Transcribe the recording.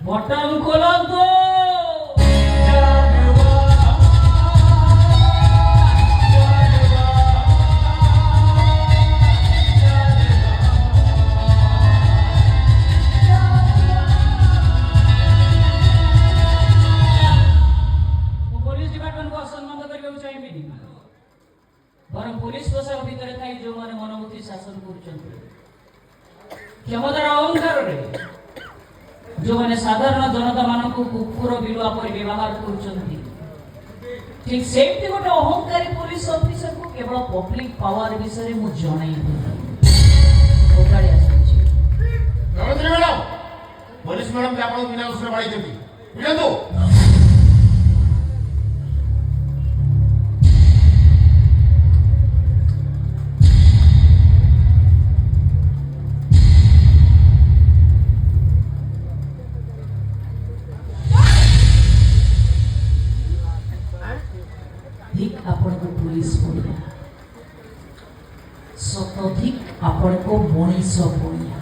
Button খোলো তো। Police ডিপার্টমেন্টকে অসম্মান କରିବାକୁ ଚାହିଁବିନି, ବରଂ ପୁଲିସ ପୋଷାକ ଭିତରେ ଥାଇ ଯେଉଁମାନେ ମନୋବୃତ୍ତି ଶାସନ କରୁଛନ୍ତି, କ୍ଷମତାର ଅହଙ୍କାରରେ ଯେଉଁମାନେ ସାଧାରଣ ଜନତା ମାନଙ୍କୁ କୁକୁର ବିଲୁଆ ପରି ବ୍ୟବହାର କରୁଛନ୍ତି, ଠିକ ସେମିତି ଗୋଟେ ଅହଙ୍କାରୀ ପୁଲିସ ଅଫିସରକୁ କେବଳ ପବ୍ଲିକ ପାୱାର ବିଷୟରେ ମୁଁ ଜଣାଇବି। ଓକାଳି ଆସୁଛି ମ୍ୟାଡାମ, ପୋଲିସ ମ୍ୟାଡାମ ଆପଣ ବିନା ଦୋଷରେ ବାଡେଇଛନ୍ତି, ବୁଝନ୍ତୁ। ଆପଣଙ୍କୁ ପୁଲିସ ପଡ଼ିଆ ସତଧିକ ଆପଣଙ୍କୁ ମଣିଷ ପଡ଼ିଆ।